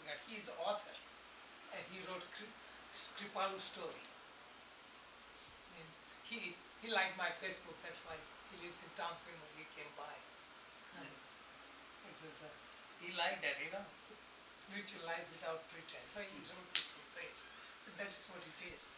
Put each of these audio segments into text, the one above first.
at. He is author, and he wrote Kripalu story. He liked my Facebook. That's why he lives in Thompson. He came by. And he liked that, spiritual life without pretense. So he wrote different things. But that is what it is.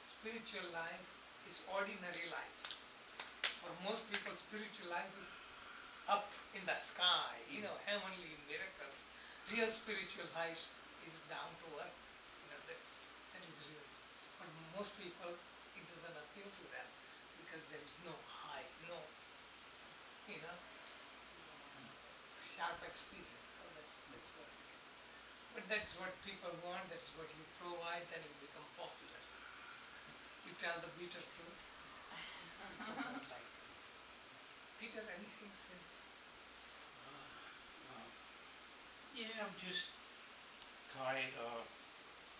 Spiritual life is ordinary life. For most people, spiritual life is up in the sky, heavenly miracles. Real spiritual life is down to earth. That is real. For most people, it doesn't appeal to them because there is no high, no, sharp experience. So that's what it is. But that's what people want. That's what you provide. Then you become popular. You tell the bitter truth. People don't like it. Peter, anything since? Yeah, I'm just tired,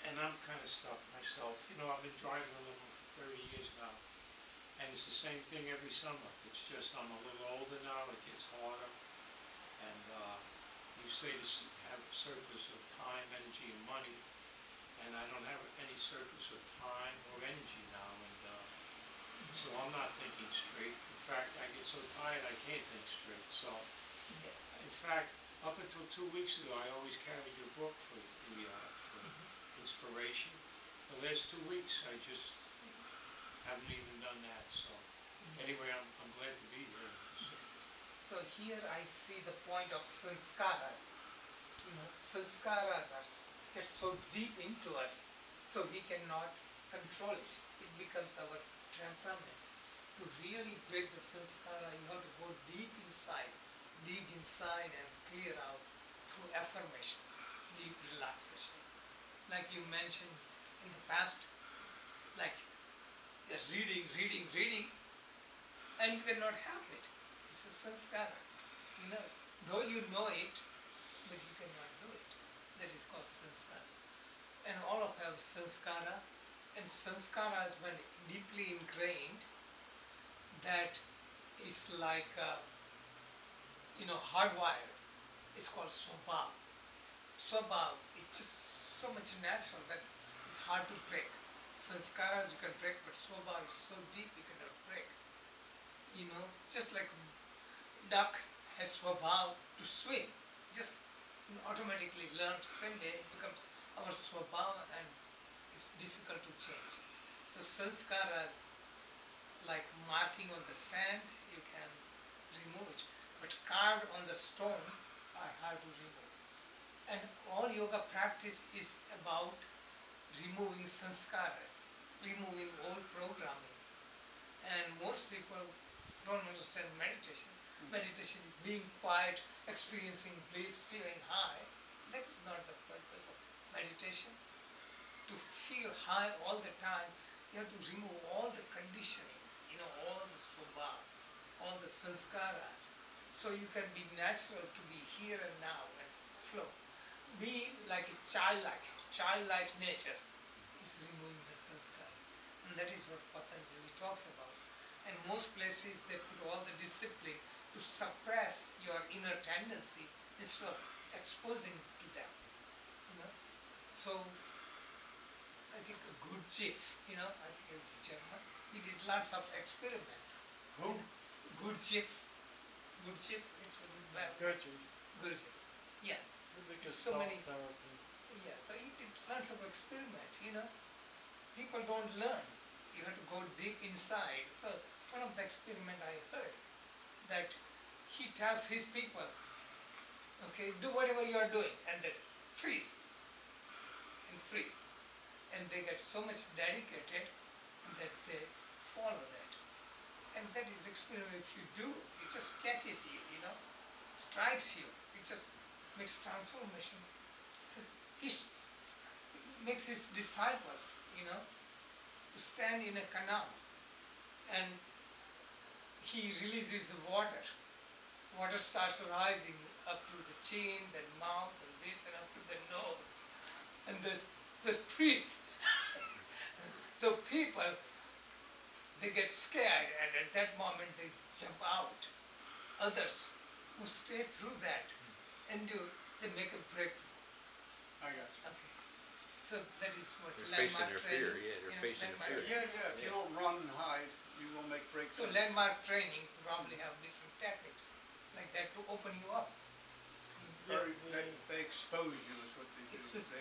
and I'm kind of stuck myself. I've been driving a little for 30 years now, and it's the same thing every summer. It's just I'm a little older now, it gets harder, and you say to have a surplus of time, energy, and money, and I don't have any surplus of time or energy now, and so I'm not thinking straight. In fact, I get so tired I can't think straight. So, in fact, up until 2 weeks ago, I always carried your book for inspiration. The last 2 weeks, I just haven't even done that. So, anyway, I'm glad to be here. So here I see the point of sanskara. Sanskaras get so deep into us, so we cannot control it. It becomes our temperament. To really break the sanskara, you have to go deep inside and clear out through affirmations, deep relaxation. Like you mentioned in the past, like reading, and you cannot help it. It's a sanskara. Though you know it, but you cannot do it. That is called sanskara. And all of us have sanskara, and sanskara has been deeply ingrained. That is like, hardwired. It's called swabhav. Swabhav is just so much natural that it's hard to break. Sanskaras you can break, but swabhav is so deep you cannot break. Just like duck has swabhav to swim, just automatically learned same way, it becomes our swabhav and it's difficult to change. So sanskaras, like marking on the sand, you can remove it, but carved on the stone are hard to remove. And all yoga practice is about removing sanskaras, removing old programming. And most people don't understand meditation. Meditation is being quiet, experiencing bliss, feeling high. That is not the purpose of meditation. To feel high all the time, you have to remove all the conditioning, all the swabhav, all the sanskaras, so you can be natural to be here and now and flow. Be like a childlike nature is removing the sanskara. And that is what Patanjali talks about. And most places they put all the discipline to suppress your inner tendency instead of exposing to them. So I think Gurdjieff, I think he was a German, he did lots of experiment. Who? Gurdjieff, it's a bad word. Gurdjieff, yes. So many, yeah, so he did lots of experiment, People don't learn. You have to go deep inside. So one of the experiment I heard, that he tells his people, okay, do whatever you are doing, and they freeze, and freeze. And they get so much dedicated that they follow that. And that is experiment if you do, it just catches you, strikes you, it just makes transformation. So he makes his disciples, to stand in a canal, and he releases water. Water starts rising up to the chin, then mouth, and this, and up to the nose. And the priests, so people, they get scared, and at that moment they jump out. Others who stay through that, endure, they make a breakthrough. I got you. Okay. So that is what They're facing landmark their fear, training. yeah, they're you know, facing landmark their fear. Yeah, if you don't run and hide, you will make So breakthroughs. landmark training probably have different techniques like that to open you up. They expose you is what they do. Expose-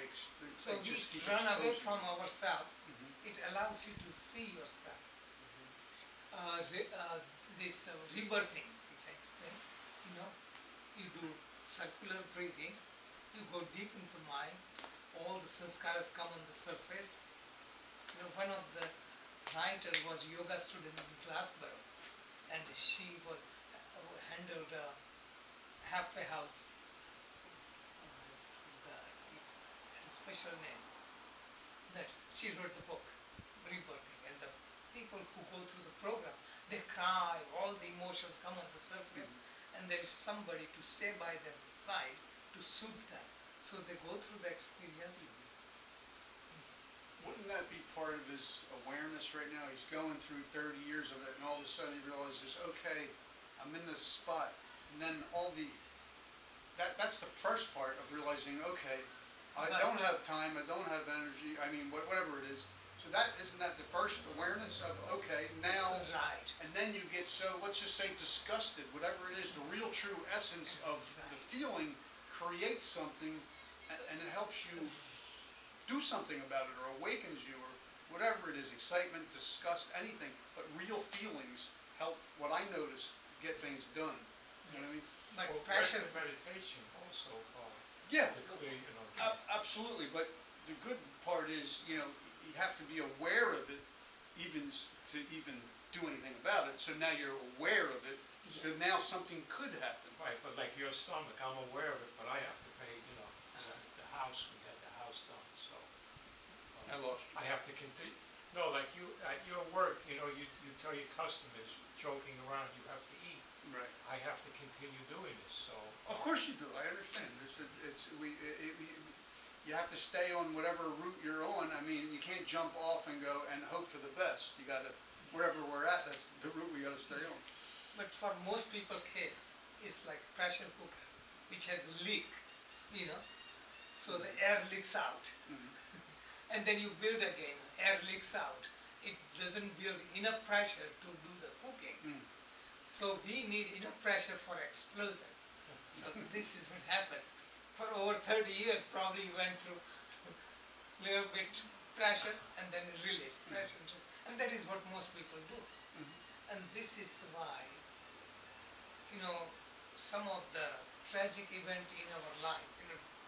They So we just keep run away exposing from you. ourselves. Mhm. It allows you to see yourself. This rebirthing, which I explained, you know, you do circular breathing, you go deep into mind, all the sanskaras come on the surface. You know, one of the writers was yoga student in Glasgow, and she was handled halfway house. It had a special name. That she wrote the book, Rebirthing, and the people who go through the program, they cry, all the emotions come on the surface, and there is somebody to stay by their side to soothe them. So they go through the experience. Wouldn't that be part of his awareness right now? He's going through 30 years of it, and all of a sudden he realizes, okay, I'm in this spot. And then that's the first part of realizing, okay, I don't have time, I don't have energy, I mean, whatever it is. So isn't that the first awareness of, okay, now, Right. and then you get so, let's just say disgusted, whatever it is, the real true essence of the feeling creates something, and it helps you do something about it, or awakens you, or whatever it is, excitement, disgust, anything, but real feelings help, what I notice, get things done. You know what I mean? But Well, pressure. rest meditation also, Yeah, to clear, absolutely, but the good part is, you have to be aware of it, to even do anything about it, so now you're aware of it, so Yes. now something could happen. right, but like your stomach, I'm aware of it, but I have to pay, the house, we had the house done, so. I lost you. I have to continue, no, like you, at your work, you tell your customers, joking around, you have to eat. Right. I have to continue doing this, so. Of course you do, I understand, you have to stay on whatever route you're on, I mean, you can't jump off and go and hope for the best, you gotta, wherever we're at, that's the route we gotta stay on. But for most people case, it's like pressure cooker, which has a leak, so the air leaks out. And then you build again, air leaks out. It doesn't build enough pressure to do the cooking. So we need enough pressure for explosion. So this is what happens. For over 30 years probably you went through little bit pressure and then release, pressure. And that is what most people do. And this is why, some of the tragic event in our life,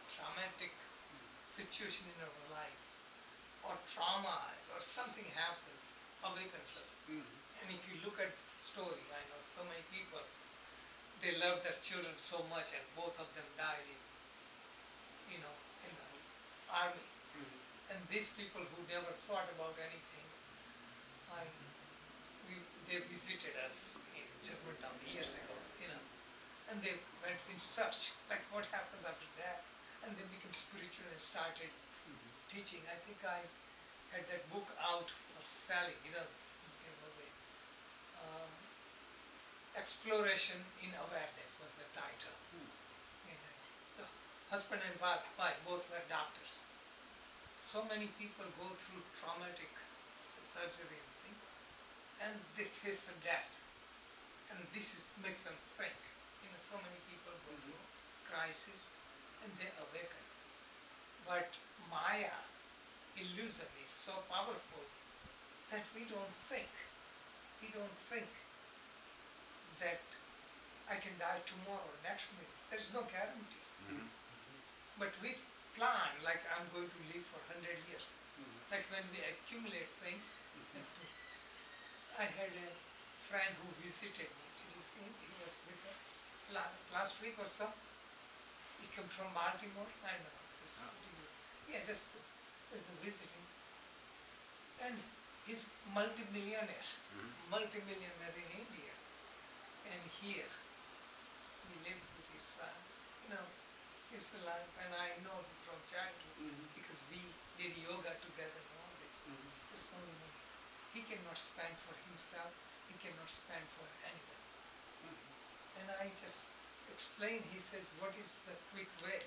traumatic situation in our life, or traumas, or something happens, awakens us. And if you look at story, I know so many people, they love their children so much, and both of them died in the army. And these people who never thought about anything, they visited us in Germantown years ago, and they went in search, like what happens after that, and they became spiritual and started teaching. I think I had that book out for selling, Exploration in Awareness was the title. And the husband and wife both were doctors. So many people go through traumatic surgery and thing, and they face the death. And this makes them think. So many people go through crisis and they awaken. But Maya, illusion, is so powerful that we don't think. We don't think that I can die tomorrow, next minute. There is no guarantee. But we plan like I'm going to live for 100 years. Like when we accumulate things. I had a friend who visited me. Did you see him? He was with us last week or so. He came from Baltimore. I know. Just visiting. And he's multimillionaire in India. And here, he lives with his son. Lives a life. And I know him from childhood because we did yoga together and all this. There's so many. He cannot spend for himself. He cannot spend for anyone. And I just explained, he says, what is the quick way